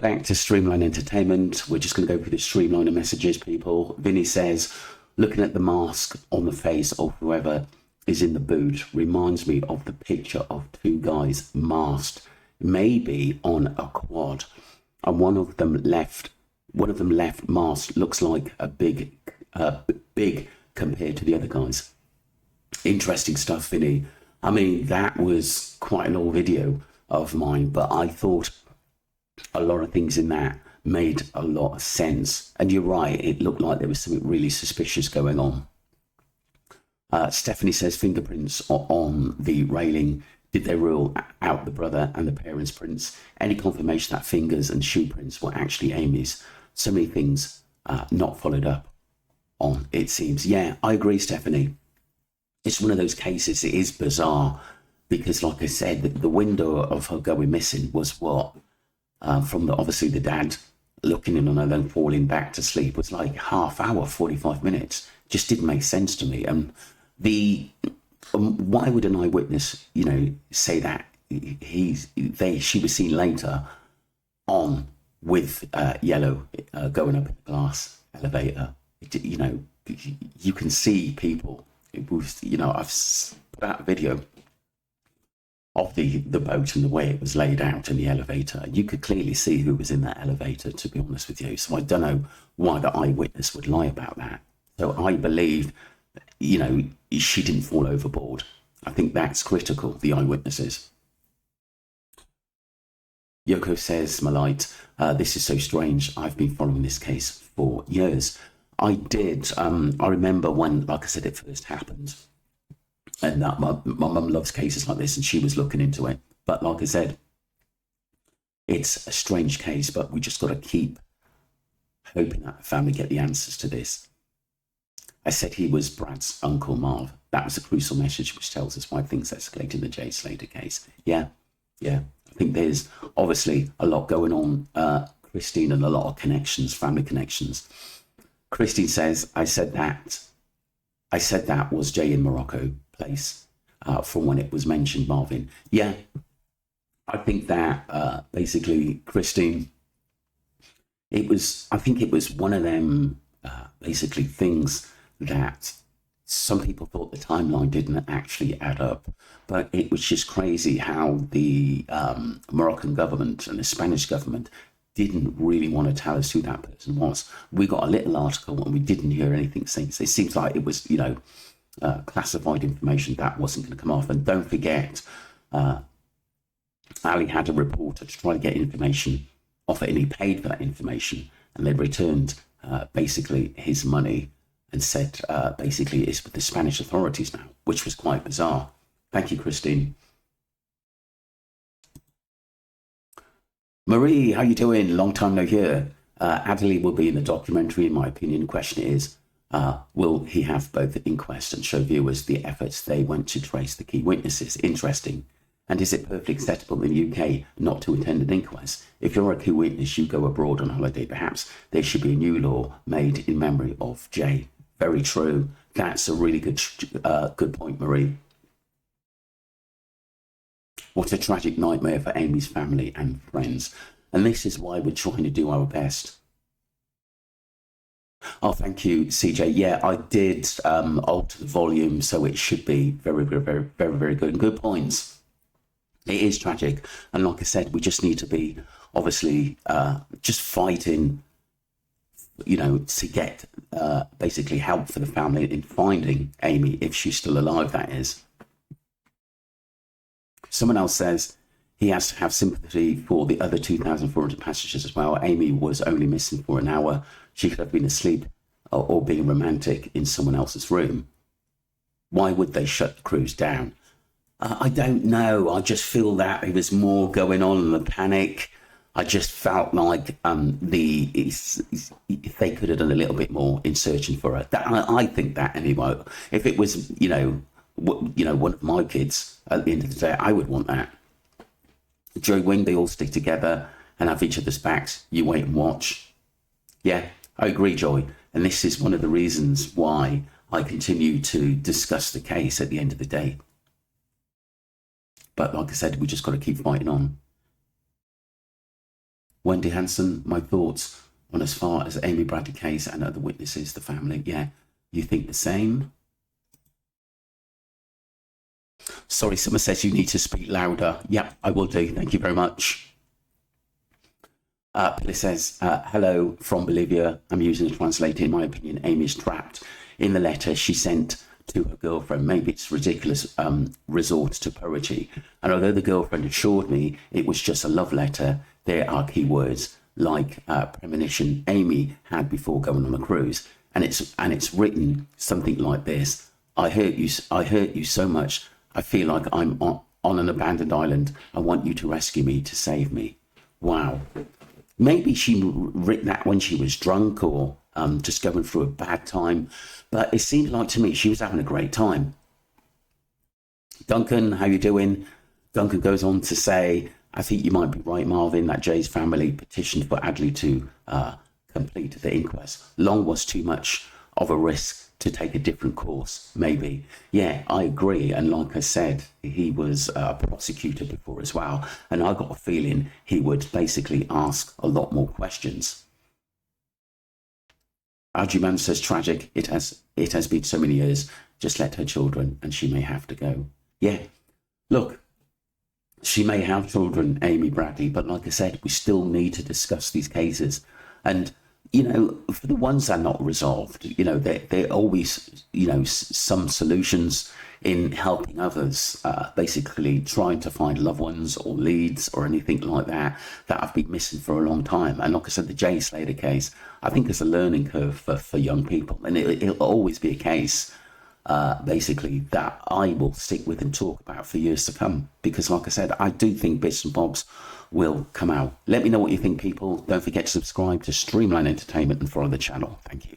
Back to Streamline Entertainment. We're just going to go through the Streamliner messages, people. Vinny says, looking at the mask on the face of whoever is in the boot reminds me of the picture of two guys masked, maybe on a quad, and one of them left masked looks like a big compared to the other guys. Interesting stuff, Vinny. I mean, that was quite an old video of mine, but I thought a lot of things in that made a lot of sense. And you're right, it looked like there was something really suspicious going on. Stephanie says fingerprints are on the railing. Did they rule out the brother and the parents' prints? Any confirmation that fingers and shoe prints were actually Amy's? So many things not followed up on, it seems. Yeah, I agree, Stephanie. It's one of those cases, it is bizarre, because like I said, the window of her going missing was what? From obviously the dad looking in on her, then falling back to sleep, was like half hour, 45 minutes. Just didn't make sense to me. And why would an eyewitness, say that she was seen later on with yellow going up in the glass elevator? You can see people. It was, I've put out a video of the boat and the way it was laid out in the elevator. You could clearly see who was in that elevator, to be honest with you. So I don't know why the eyewitness would lie about that. So I believe, she didn't fall overboard. I think that's critical, the eyewitnesses. Yoko says, Malite, this is so strange. I've been following this case for years. I did. I remember when, like I said, it first happened. And that my mum loves cases like this, and she was looking into it. But like I said, it's a strange case, but we just got to keep hoping that the family get the answers to this. I said he was Brad's uncle, Marv. That was a crucial message which tells us why things escalate in the Jay Slater case. Yeah. I think there's obviously a lot going on, Christine, and a lot of connections, family connections. Christine says, I said that was Jay in Morocco place from when it was mentioned, Marvin. Yeah, I think that basically, Christine, I think it was one of them basically things that some people thought the timeline didn't actually add up, but it was just crazy how the Moroccan government and the Spanish government didn't really want to tell us who that person was. We got a little article and we didn't hear anything since. It seems like it was, classified information that wasn't going to come off. And don't forget, Ali had a reporter to try to get information off it, and he paid for that information, and they returned basically his money and said basically it's with the Spanish authorities now, which was quite bizarre. Thank you, Christine. Marie, how you doing? Long time no hear. Adley will be in the documentary, in my opinion. The question is, will he have both the inquest and show viewers the efforts they went to trace the key witnesses? Interesting. And is it perfectly acceptable in the UK not to attend an inquest? If you're a key witness, you go abroad on holiday, perhaps there should be a new law made in memory of Jay. Very true. That's a really good point, Marie. What a tragic nightmare for Amy's family and friends. And this is why we're trying to do our best. Oh, thank you, CJ. Yeah, I did alter the volume, so it should be very, very, very, very, very good. And good points. It is tragic. And like I said, we just need to be, obviously, just fighting, to get basically help for the family in finding Amy, if she's still alive, that is. Someone else says he has to have sympathy for the other 2,400 passengers as well. Amy was only missing for an hour. She could have been asleep or being romantic in someone else's room. Why would they shut the cruise down? I don't know. I just feel that there was more going on in the panic. I just felt like if they could have done a little bit more in searching for her. I think that anyway. If it was, one of my kids, at the end of the day, I would want that. Joe Wing, they all stick together and have each other's backs. You wait and watch. Yeah, I agree, Joy. And this is one of the reasons why I continue to discuss the case at the end of the day. But like I said, we just got to keep fighting on. Wendy Hanson, my thoughts on as far as Amy Bradley case and other witnesses, the family. Yeah, you think the same? Sorry, someone says you need to speak louder. Yeah, I will do. Thank you very much. Pillar says, hello from Bolivia. I'm using a translator. In my opinion, Amy's trapped in the letter she sent to her girlfriend. Maybe it's ridiculous resort to poetry. And although the girlfriend assured me it was just a love letter, there are key words like premonition Amy had before going on a cruise. And it's written something like this. I hurt you so much. I feel like I'm on an abandoned island. I want you to rescue me, to save me. Wow. Maybe she written that when she was drunk or just going through a bad time. But it seemed like to me she was having a great time. Duncan, how you doing? Duncan goes on to say, I think you might be right, Marvin, that Jay's family petitioned for Adley to complete the inquest. Long was too much of a risk to take a different course, maybe. Yeah, I agree. And like I said, he was a prosecutor before as well. And I got a feeling he would basically ask a lot more questions. Arjuman says, tragic. It has been so many years. Just let her children and she may have to go. Yeah, look, she may have children, Amy Bradley, but like I said, we still need to discuss these cases. And you know, for the ones that are not resolved, you know, there are always, you know, some solutions in helping others, basically trying to find loved ones or leads or anything like that have been missing for a long time. And like I said, the Jay Slater case, I think is a learning curve for young people. And it'll always be a case, basically, that I will stick with and talk about for years to come. Because like I said, I do think bits and bobs will come out. Let me know what you think, people. Don't forget to subscribe to Streamline Entertainment and follow the channel. Thank you.